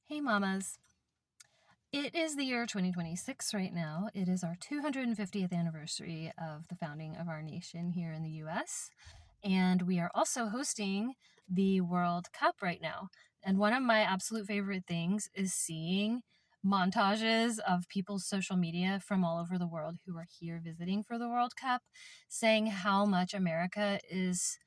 Hey mamas. It is the year 2026 right now. It is our 250th anniversary of the founding of our nation here in the US. And we are also hosting the World Cup right now. And one of my absolute favorite things is seeing montages of people's social media from all over the world who are here visiting for the World Cup, saying how much America is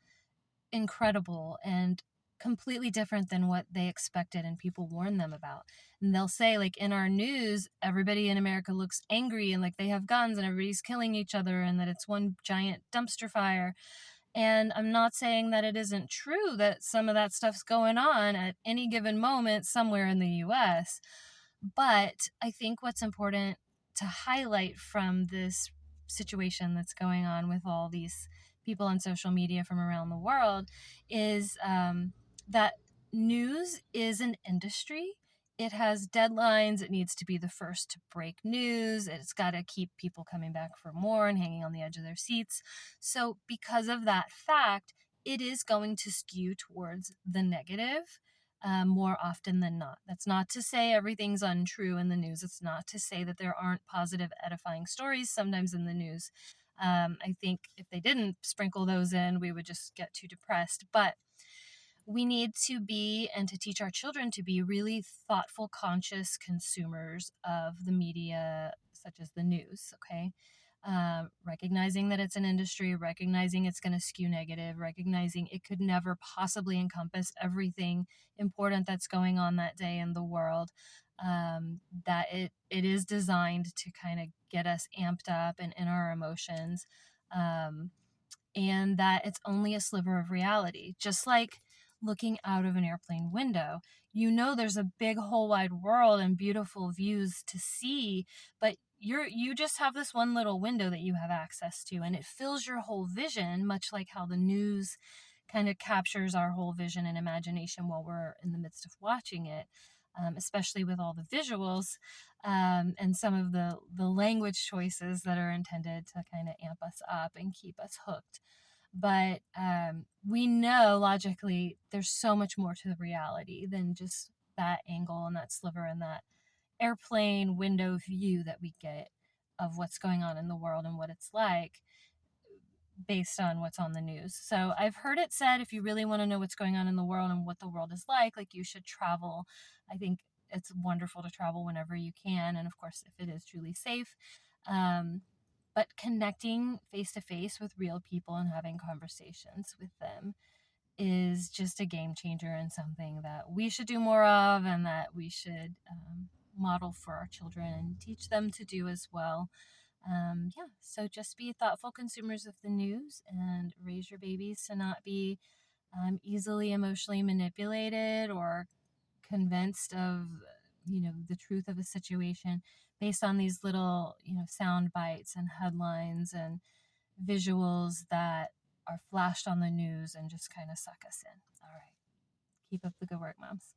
incredible and completely different than what they expected and people warned them about. And they'll say, like, in our news, everybody in America looks angry and like they have guns and everybody's killing each other and that it's one giant dumpster fire. And I'm not saying that it isn't true that some of that stuff's going on at any given moment somewhere in the US. But I think what's important to highlight from this situation that's going on with all these people on social media from around the world is that news is an industry. It has deadlines. It needs to be the first to break news. It's got to keep people coming back for more and hanging on the edge of their seats. So, because of that fact, it is going to skew towards the negative more often than not. That's not to say everything's untrue in the news. It's not to say that there aren't positive, edifying stories sometimes in the news. I think if they didn't sprinkle those in, we would just get too depressed. But we need to be and to teach our children to be really thoughtful, conscious consumers of the media, such as the news, okay? Recognizing that it's an industry, recognizing it's going to skew negative, recognizing it could never possibly encompass everything important that's going on that day in the world, that it is designed to kind of get us amped up and in our emotions, and that it's only a sliver of reality. Just like looking out of an airplane window, there's a big whole wide world and beautiful views to see, but you just have this one little window that you have access to, and it fills your whole vision, much like how the news kind of captures our whole vision and imagination while we're in the midst of watching it, especially with all the visuals, and some of the language choices that are intended to kind of amp us up and keep us hooked. But we know logically there's so much more to the reality than just that angle and that sliver and that airplane window view that we get of what's going on in the world and what it's like based on what's on the news. So I've heard it said, if you really want to know what's going on in the world and what the world is like you should travel. I think it's wonderful to travel whenever you can, and of course if it is truly safe. But connecting face to face with real people and having conversations with them is just a game changer and something that we should do more of, and that we should model for our children and teach them to do as well. Yeah, so just be thoughtful consumers of the news and raise your babies to not be easily emotionally manipulated or convinced of the truth of a situation based on these little sound bites and headlines and visuals that are flashed on the news and just kind of suck us in. All right, keep up the good work, moms.